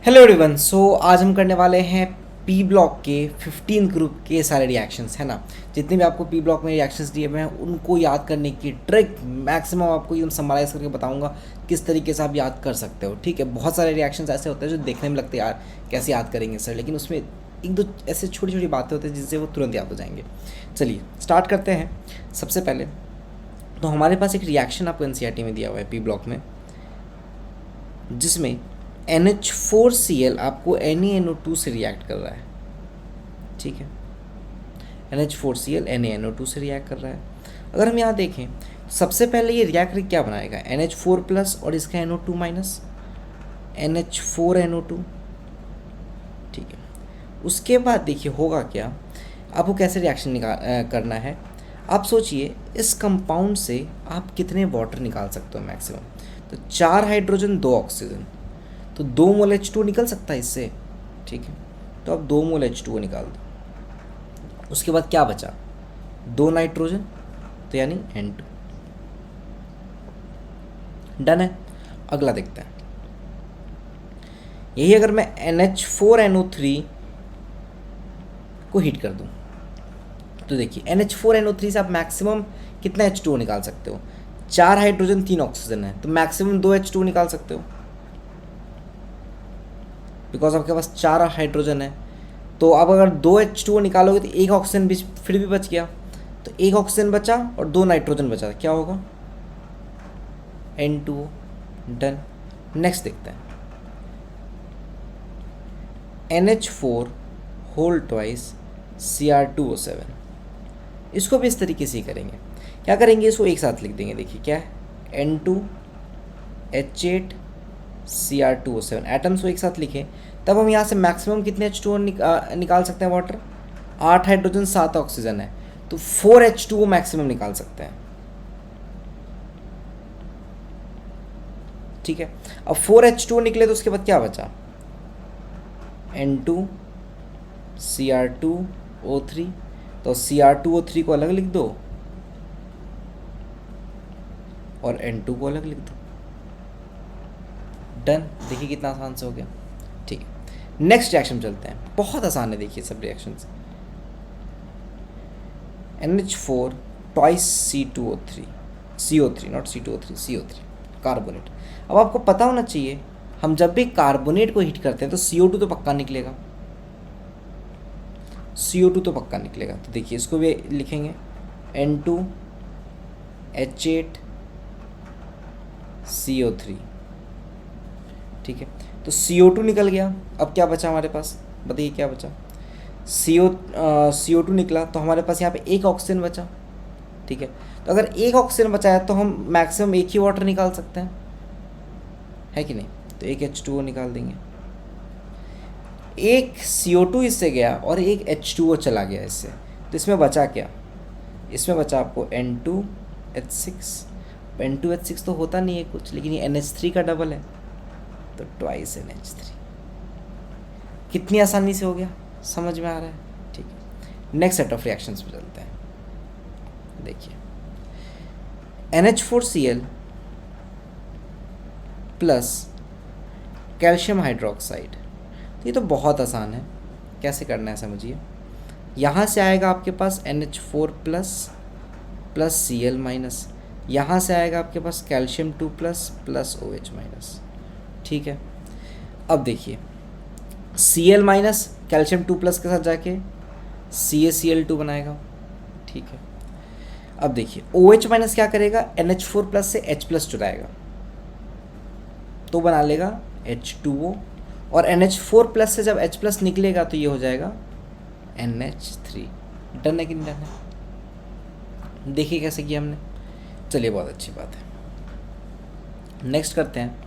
Hello everyone. आज हम करने वाले हैं पी ब्लॉक के 15 ग्रुप के सारे रिएक्शंस, है ना। जितने भी आपको पी ब्लॉक में रिएक्शंस दिए हुए हैं उनको याद करने की ट्रिक मैक्सिमम आपको एकदम समराइज करके बताऊंगा किस तरीके से आप याद कर सकते हो। ठीक है, बहुत सारे रिएक्शंस ऐसे होते हैं जो देखने में लगते हैं यार कैसे याद करेंगे सर, लेकिन उसमें एक दो ऐसे छोटी छोटी बातें होती हैं जिनसे वो तुरंत याद हो जाएंगे। चलिए स्टार्ट करते हैं। सबसे पहले तो हमारे पास एक रिएक्शन आपको एनसीईआरटी में दिया हुआ है पी ब्लॉक में, जिसमें NH4Cl आपको NaNO2 से रिएक्ट कर रहा है। ठीक है, NH4Cl NaNO2 से रिएक्ट कर रहा है। अगर हम यहाँ देखें सबसे पहले ये रिएक्टर क्या बनाएगा, NH4 प्लस और इसका NO2 माइनस, NH4NO2। ठीक है, उसके बाद देखिए होगा क्या, आपको कैसे रिएक्शन करना है। आप सोचिए इस कंपाउंड से आप कितने वाटर निकाल सकते हो मैक्सिमम। तो 4 हाइड्रोजन 2 ऑक्सीजन, तो 2 मोल H2O निकल सकता है इससे। ठीक है, तो अब 2 मोल H2O निकाल दो। उसके बाद क्या बचा, 2 नाइट्रोजन, तो यानी N2। डन है। अगला देखते हैं, यही अगर मैं NH4NO3 को हीट कर दूं तो देखिए NH4NO3 से आप मैक्सिमम कितना H2O निकाल सकते हो। 4 हाइड्रोजन 3 ऑक्सीजन है, तो मैक्सिमम 2 H2O निकाल सकते हो बिकॉज आपके पास 4 हाइड्रोजन है। तो आप अगर 2 H2O निकालोगे तो एक ऑक्सीजन भी फिर भी बच गया, तो एक ऑक्सीजन बचा और 2 नाइट्रोजन बचा, क्या होगा N2O। डन। नेक्स्ट देखते हैं, NH4 होल ट्वाइस Cr2O7। इसको भी इस तरीके से ही करेंगे। क्या करेंगे, इसको एक साथ लिख देंगे। देखिए क्या है, N2H8 Cr2O7 एटम्स को एक साथ लिखें, तब हम यहाँ से मैक्सिमम कितने H2O निकाल सकते हैं वाटर। 8 हाइड्रोजन 7 ऑक्सीजन है, तो 4 H2O मैक्सिमम निकाल सकते हैं। ठीक है, अब 4 H2O निकले तो उसके बाद क्या बचा, N2 Cr2O3। तो Cr2O3 को अलग लिख दो और N2 को अलग लिख दो। डन। देखिए कितना आसान से हो गया। ठीक है, नेक्स्ट रिएक्शन चलते हैं। बहुत आसान है, देखिए सब reactions. NH4 twice C2O3, CO3 not C2O3, CO3 carbonate. अब आपको पता होना चाहिए हम जब भी कार्बोनेट को हीट करते हैं तो CO2 तो पक्का निकलेगा, CO2 तो पक्का निकलेगा। तो देखिए इसको भी लिखेंगे N2H8 CO3। ठीक है, तो CO2 निकल गया। अब क्या बचा हमारे पास, बताइए क्या बचा। CO2 निकला तो हमारे पास यहाँ पे एक ऑक्सीजन बचा। ठीक है, तो अगर एक ऑक्सीजन बचा है तो हम मैक्सिमम एक ही वाटर निकाल सकते हैं, है कि नहीं। तो एक H2O निकाल देंगे। एक CO2 इससे गया और एक H2O चला गया इससे, तो इसमें बचा क्या, इसमें बचा आपको N2H6। N2H6 तो होता नहीं है कुछ, लेकिन ये NH3 का डबल है, तो ट्वाइस NH3। कितनी आसानी से हो गया, समझ में आ रहा है। ठीक है, नेक्स्ट सेट ऑफ रिएक्शंस पे चलते हैं। देखिए NH4Cl प्लस कैल्शियम हाइड्रोक्साइड, तो ये तो बहुत आसान है। कैसे करना है समझिए, यहाँ से आएगा आपके पास NH4 plus plus Cl minus, यहाँ से आएगा आपके पास calcium 2 plus plus OH minus. ठीक है, अब देखिए Cl माइनस कैल्शियम 2 प्लस के साथ जाके CaCl2 बनाएगा। ठीक है, अब देखिए OH माइनस क्या करेगा, NH4 प्लस से H प्लस चुराएगा तो बना लेगा H2O, और NH4 प्लस से जब H प्लस निकलेगा तो ये हो जाएगा NH3। डन है कि नहीं डन है, देखिए कैसे किया हमने। चलिए बहुत अच्छी बात है। नेक्स्ट करते हैं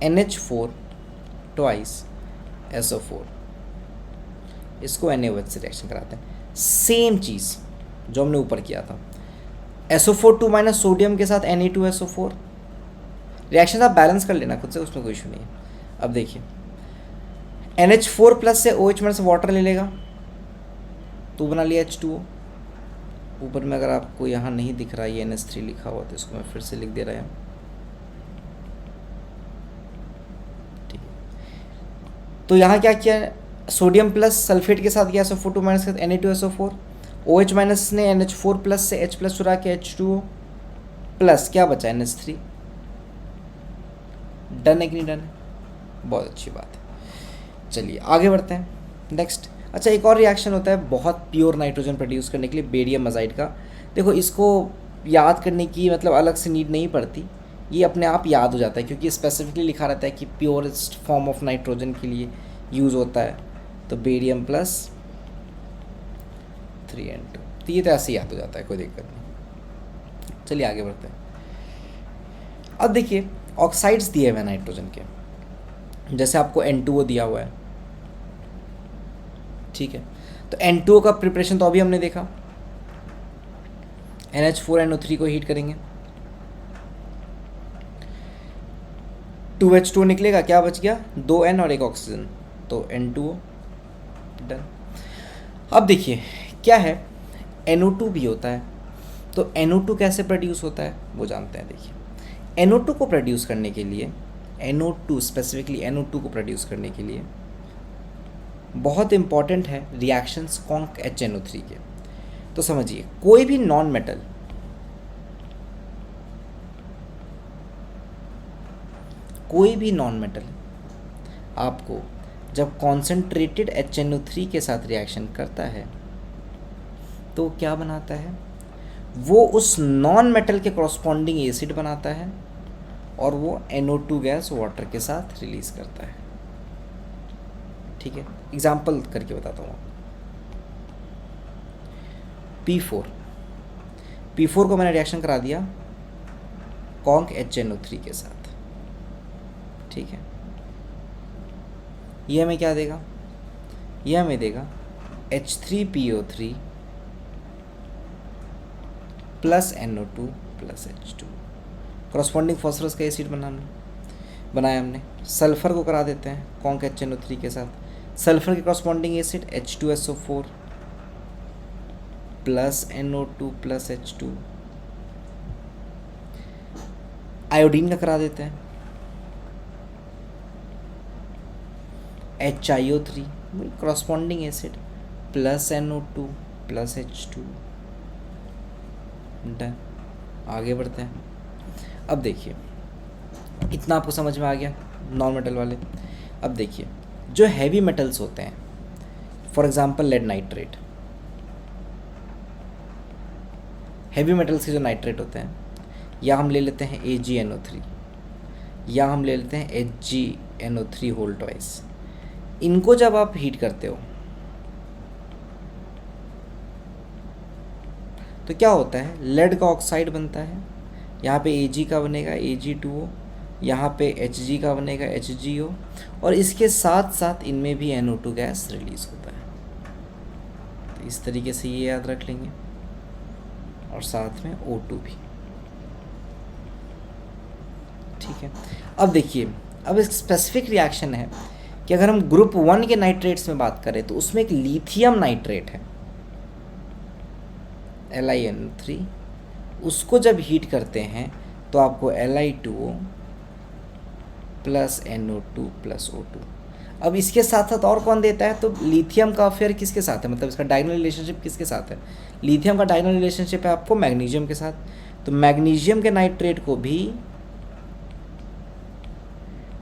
NH4 ट्वाइस SO4, इसको NaOH से रिएक्शन कराते हैं। सेम चीज़ जो हमने ऊपर किया था, SO4 2 माइनस सोडियम के साथ Na2SO4। रिएक्शन आप बैलेंस कर लेना खुद से, उसमें कोई इशू नहीं है। अब देखिए NH4 प्लस से OH माइनस वाटर ले लेगा तो बना लिया H2O। ऊपर में अगर आपको यहाँ नहीं दिख रहा है NH3 लिखा हुआ, तो इसको मैं फिर से लिख दे रहा हूँ। ठीक, तो यहाँ क्या किया, सोडियम प्लस सल्फेट के साथ गया SO4 माइनस के साथ Na2SO4, OH माइनस ने NH4 प्लस से H प्लस चुरा के H2O प्लस क्या बचा NH3। डन है कि नहीं डन है? बहुत अच्छी बात है। चलिए आगे बढ़ते हैं नेक्स्ट। अच्छा, एक और रिएक्शन होता है बहुत प्योर नाइट्रोजन प्रोड्यूस करने के लिए, बेरियम अजाइड का। देखो इसको याद करने की मतलब अलग से नीड नहीं पड़ती, ये अपने आप याद हो जाता है क्योंकि स्पेसिफिकली लिखा रहता है कि प्योरेस्ट फॉर्म ऑफ नाइट्रोजन के लिए यूज़ होता है। तो बेरियम प्लस 3N2, तो ये तो ऐसे ही याद हो जाता है, कोई दिक्कत नहीं। चलिए आगे बढ़ते हैं। अब देखिए ऑक्साइड्स दिए हुए हैं नाइट्रोजन के, जैसे आपको N2O दिया हुआ है, ठीक है। तो N2O का प्रिपरेशन तो अभी हमने देखा, NH4NO3 को हीट करेंगे, 2H2 निकलेगा, क्या बच गया 2N और एक ऑक्सीजन, तो N2O। डन। अब देखिए क्या है, NO2 भी होता है, तो NO2 कैसे प्रोड्यूस होता है वो जानते हैं। देखिए NO2 को प्रोड्यूस करने के लिए, NO2 स्पेसिफिकली NO2 को प्रोड्यूस करने के लिए बहुत इंपॉर्टेंट है रिएक्शंस कॉन्क HNO3 के। तो समझिए कोई भी नॉन मेटल, कोई भी नॉन मेटल आपको जब कॉन्सेंट्रेटेड HNO3 के साथ रिएक्शन करता है तो क्या बनाता है, वो उस नॉन मेटल के कॉरस्पॉन्डिंग एसिड बनाता है और वो NO2 गैस वाटर के साथ रिलीज करता है। ठीक है, एग्जाम्पल करके बताता हूँ। P4 को मैंने रिएक्शन करा दिया कॉन्क HNO3 के साथ, ठीक है। ये हमें क्या देगा, ये हमें देगा H3PO3 plus NO2 plus H2, corresponding phosphorus का एसिड बनाया हमने। सल्फर को करा देते हैं कॉन्क HNO3 के साथ, सल्फर के corresponding acid H2SO4 plus NO2 plus H2। Iodine का करा देते हैं HiO3 corresponding acid plus NO2 plus H2। Done. आगे बढ़ते हैं। अब देखिए इतना आपको समझ में आ गया नॉन मेटल वाले। अब देखिए जो हैवी मेटल्स होते हैं, for example lead nitrate, heavy metals के जो नाइट्रेट होते हैं, या हम ले लेते हैं AgNO3 या हम ले लेते हैं HgNO3 होल ट्वाइस। इनको जब आप हीट करते हो तो क्या होता है, लेड का ऑक्साइड बनता है, यहाँ पे Ag का बनेगा Ag2O, यहाँ पे Hg का बनेगा HgO, और इसके साथ साथ इनमें भी NO2 गैस रिलीज होता है। तो इस तरीके से ये याद रख लेंगे, और साथ में O2 भी, ठीक है। अब देखिए अब एक स्पेसिफिक रिएक्शन है कि अगर हम ग्रुप 1 के नाइट्रेट्स में बात करें तो उसमें एक लिथियम नाइट्रेट है LiN3, उसको जब हीट करते हैं तो आपको Li2O plus NO2 plus O2। अब इसके साथ साथ और कौन देता है, तो लिथियम का अफेयर किसके साथ है, मतलब इसका डायगोनल रिलेशनशिप किसके साथ है, लिथियम का डायगोनल रिलेशनशिप है आपको मैग्नीशियम के साथ। तो मैग्नीशियम के नाइट्रेट को भी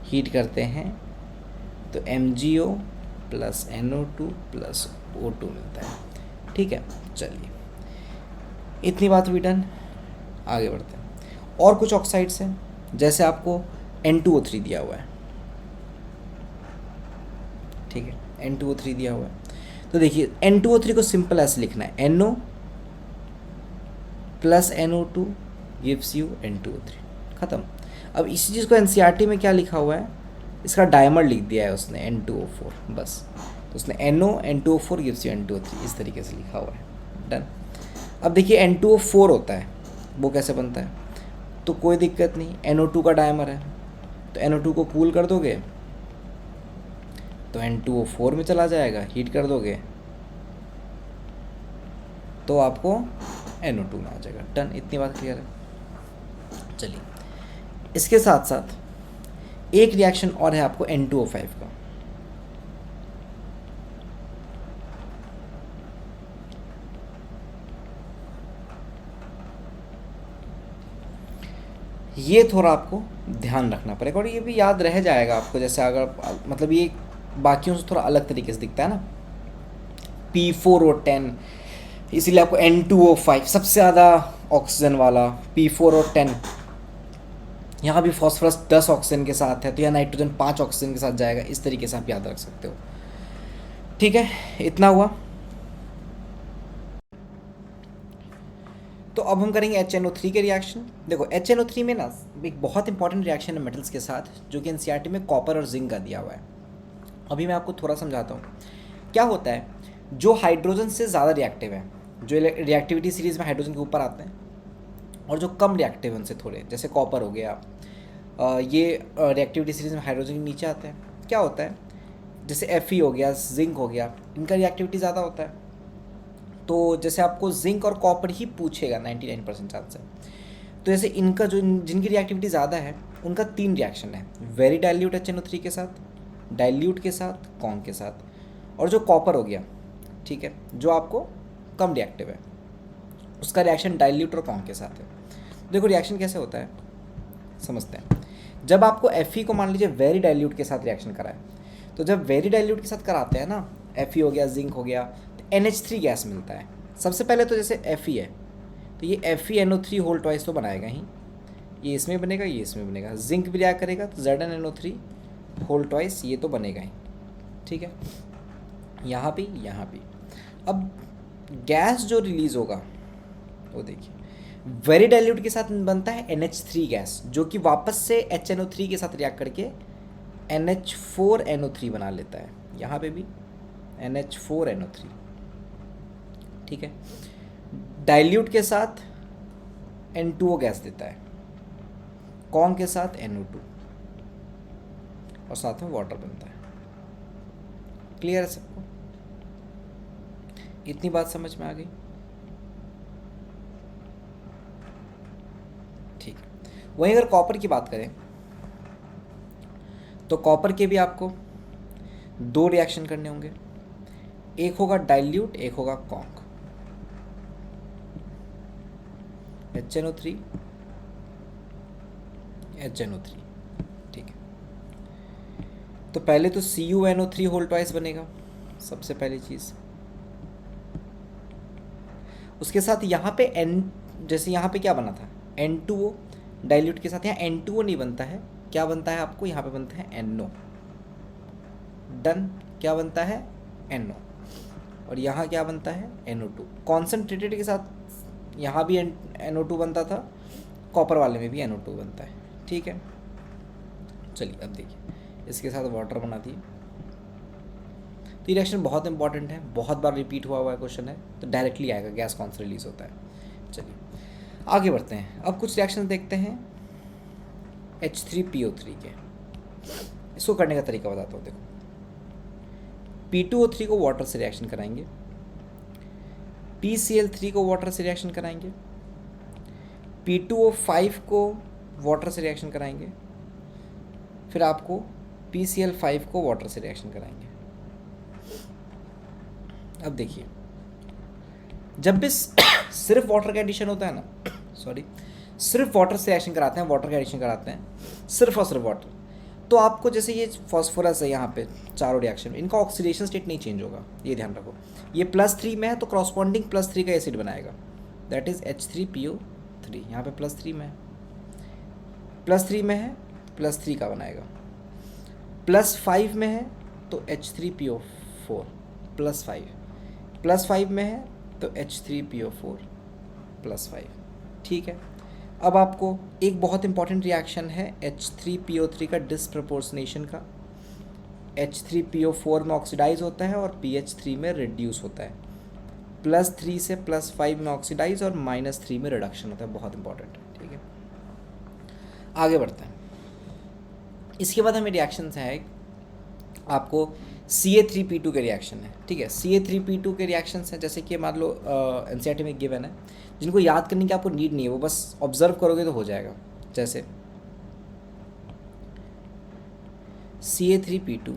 हीट करते हैं तो MgO plus NO2 plus O2 मिलता है, ठीक है। चलिए इतनी बात हुई, डन। आगे बढ़ते हैं। और कुछ ऑक्साइड्स हैं, जैसे आपको N2O3 दिया हुआ है, ठीक है, N2O3 दिया हुआ है। तो देखिए N2O3 को सिंपल ऐसे लिखना है, NO plus NO2 gives you N2O3, ख़त्म। अब इसी चीज़ को NCERT में क्या लिखा हुआ है, इसका डायमर लिख दिया है उसने N2O4, बस। तो उसने NO N2O4 gives you N2O3 इस तरीके से लिखा हुआ है, डन। अब देखिए N2O4 होता है, वो कैसे बनता है, तो कोई दिक्कत नहीं, NO2 का डायमर है, तो NO2 को कूल कर दोगे तो N2O4 में चला जाएगा, हीट कर दोगे तो आपको NO2 में आ जाएगा, डन। इतनी बात क्लियर है। चलिए इसके साथ साथ एक रिएक्शन और है आपको N2O5 का, ये थोड़ा आपको ध्यान रखना पड़ेगा और ये भी याद रह जाएगा आपको, जैसे अगर मतलब ये बाकियों से थोड़ा अलग तरीके से दिखता है ना, P4O10, इसीलिए आपको N2O5 सबसे ज़्यादा ऑक्सीजन वाला, P4O10। यहाँ भी फॉस्फोरस 10 ऑक्सीजन के साथ है तो यहाँ नाइट्रोजन 5 ऑक्सीजन के साथ जाएगा, इस तरीके से आप याद रख सकते हो। ठीक है, इतना हुआ। तो अब हम करेंगे HNO3 के रिएक्शन। देखो HNO3 में ना एक बहुत इंपॉर्टेंट रिएक्शन है मेटल्स के साथ, जो कि एनसीईआरटी में कॉपर और जिंक का दिया हुआ है। अभी मैं आपको थोड़ा समझाता हूँ क्या होता है। जो हाइड्रोजन से ज़्यादा रिएक्टिव है, जो रिएक्टिविटी सीरीज़ में हाइड्रोजन के ऊपर आते हैं, और जो कम रिएक्टिव हैं उनसे थोड़े, जैसे कॉपर हो गया, ये रिएक्टिविटी सीरीज़ में हाइड्रोजन के नीचे आते हैं। क्या होता है, जैसे Fe हो गया, जिंक हो गया, इनका रिएक्टिविटी ज़्यादा होता है। तो जैसे आपको जिंक और कॉपर ही पूछेगा 99% चांस है। तो जैसे इनका जो जिनकी रिएक्टिविटी ज़्यादा है उनका 3 रिएक्शन है, वेरी डाइल्यूट HNO3 के साथ, डाइल्यूट के साथ, कॉन्क के साथ, और जो कॉपर हो गया, ठीक है, जो आपको कम रिएक्टिव है, उसका रिएक्शन डाइल्यूट और कॉन्क के साथ है। देखो रिएक्शन कैसे होता है समझते हैं। जब आपको Fe को मान लीजिए वेरी डाइल्यूट के साथ रिएक्शन कराए, तो जब वेरी डाइल्यूट के साथ कराते हैं ना, Fe हो गया, जिंक हो गया, तो NH3 गैस मिलता है। सबसे पहले तो जैसे Fe है तो ये FeNO3 होल ट्वाइस तो बनाएगा ही, ये इसमें बनेगा, ये इसमें बनेगा। जिंक भी रिएक्ट करेगा तो ZnNO3 होल ट्वाइस ये तो बनेगा ही, ठीक है, यहाँ भी यहाँ भी। अब गैस जो रिलीज़ होगा वो देखिए, वेरी डाइल्यूट के साथ बनता है NH3 गैस, जो कि वापस से HNO3 के साथ रिएक्ट करके NH4NO3 बना लेता है। यहाँ पे भी NH4NO3, ठीक है। डाइल्यूट के साथ N2O गैस देता है, कॉन्क के साथ NO2, और साथ में वाटर बनता है। क्लियर है सबको? इतनी बात समझ में आ गई? ठीक है। वहीं अगर कॉपर की बात करें तो कॉपर के भी आपको 2 रिएक्शन करने होंगे, एक होगा डाइल्यूट, एक होगा कॉन्क। HNO3 HNO3, ठीक है। तो पहले तो CuNO3 होल ट्वाइस बनेगा, सबसे पहली चीज़। उसके साथ यहाँ पे N, जैसे यहाँ पे क्या बना था N2O, डाइल्यूट के साथ यहाँ N2O नहीं बनता है, क्या बनता है आपको यहाँ पे बनता है NO। डन, क्या बनता है NO, और यहाँ क्या बनता है NO2। कॉन्सेंट्रेटेड के साथ यहाँ भी NO2 बनता था, कॉपर वाले में भी NO2 बनता है, ठीक है। चलिए अब देखिए, इसके साथ वाटर बना दिए। तो ये रिएक्शन बहुत इंपॉर्टेंट है, बहुत बार रिपीट हुआ है क्वेश्चन है, तो डायरेक्टली आएगा गैस कौन सा रिलीज होता है। चलिए आगे बढ़ते हैं। अब कुछ रिएक्शन देखते हैं H3PO3 के। इसको करने का तरीका बताता हूँ। देखो P2O3 को वाटर से रिएक्शन कराएंगे, PCl3 को वाटर से रिएक्शन कराएंगे, P2O5 को वाटर से रिएक्शन कराएंगे, फिर आपको PCl5 को वाटर से रिएक्शन कराएंगे। अब देखिए, जब भी सिर्फ वाटर का एडिशन होता है ना, सॉरी, सिर्फ वाटर से रिएक्शन कराते हैं, वाटर का एडिशन कराते हैं, सिर्फ और सिर्फ वाटर, तो आपको जैसे ये फॉस्फोरस है यहाँ पे चारों रिएक्शन में, इनका ऑक्सीडेशन स्टेट नहीं चेंज होगा, ये ध्यान रखो। ये +3 में है तो क्रॉसपॉन्डिंग +3 का एसिड बनाएगा, दैट इज़ H3PO3। यहाँ पे +3 में है, +3 में है +3 का बनाएगा, +5 में है तो H3PO4 +5, +5 में है तो H3PO4 +5, ठीक है। अब आपको एक बहुत इंपॉर्टेंट रिएक्शन है H3PO3 का डिसप्रपोर्शनेशन का। H3PO4 में ऑक्सीडाइज होता है और PH3 में रिड्यूस होता है, +3 से +5 में ऑक्सीडाइज और -3 में रिडक्शन होता है, बहुत इंपॉर्टेंट है, ठीक है। आगे बढ़ते हैं। इसके बाद हमें रिएक्शन है आपको Ca3P2 के रिएक्शन है, ठीक है। Ca3P2 के रिएक्शन हैं, जैसे कि मान लो एनसीईआरटी में गिवन है, जिनको याद करने की आपको नीड नहीं है, वो बस ऑब्जर्व करोगे तो हो जाएगा। जैसे Ca3P2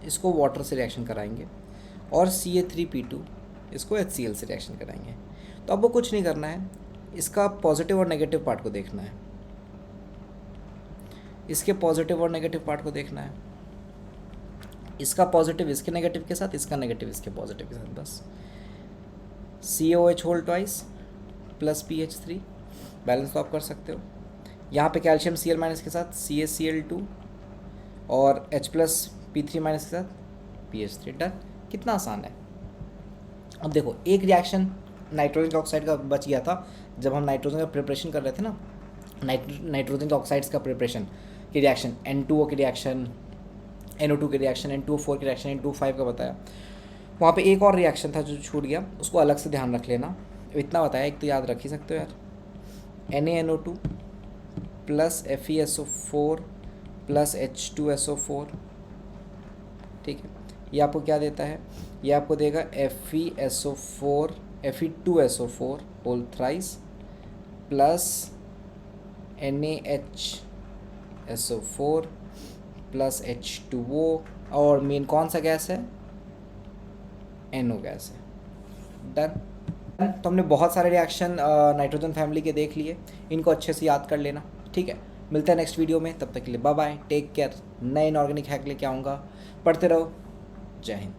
इसको वाटर से रिएक्शन कराएंगे और Ca3P2 इसको HCl से रिएक्शन कराएंगे। तो अब वो कुछ नहीं करना है, इसका पॉजिटिव और नेगेटिव पार्ट को देखना है। इसके पॉजिटिव और नेगेटिव पार्ट को देखना है, इसका पॉजिटिव इसके नेगेटिव के साथ, इसका नेगेटिव इसके पॉजिटिव के साथ, बस COH whole twice plus PH3, balance तो आप कर सकते हो। यहाँ पे कैल्शियम Cl माइनस के साथ CaCl2 और H प्लस P3 माइनस के साथ PH3, डन। कितना आसान है। अब देखो एक रिएक्शन नाइट्रोजन के ऑक्साइड का बच गया था जब हम नाइट्रोजन का प्रिपरेशन कर रहे थे ना, नाइट्रोजन के ऑक्साइड्स का प्रिपरेशन की रिएक्शन, N2O की रिएक्शन, NO2 की रिएक्शन, N2O4 की रिएक्शन, N2O5 का बताया। वहाँ पे एक और रिएक्शन था जो छूट गया, उसको अलग से ध्यान रख लेना। इतना बताया, एक तो याद रख ही सकते हो यार, NaNO2 plus FeSO4 plus H2SO4, ठीक है। ये आपको क्या देता है, ये आपको देगा Fe2SO4 whole thrice plus NaHSO4 plus H2O, और मेन कौन सा गैस है, NO गैस है, डन। तो हमने बहुत सारे रिएक्शन नाइट्रोजन फैमिली के देख लिए, इनको अच्छे से याद कर लेना, ठीक है। मिलते हैं नेक्स्ट वीडियो में, तब तक के लिए बाय बाय, टेक केयर। नए इनऑर्गेनिक हैक लेके आऊँगा, पढ़ते रहो। जय हिंद।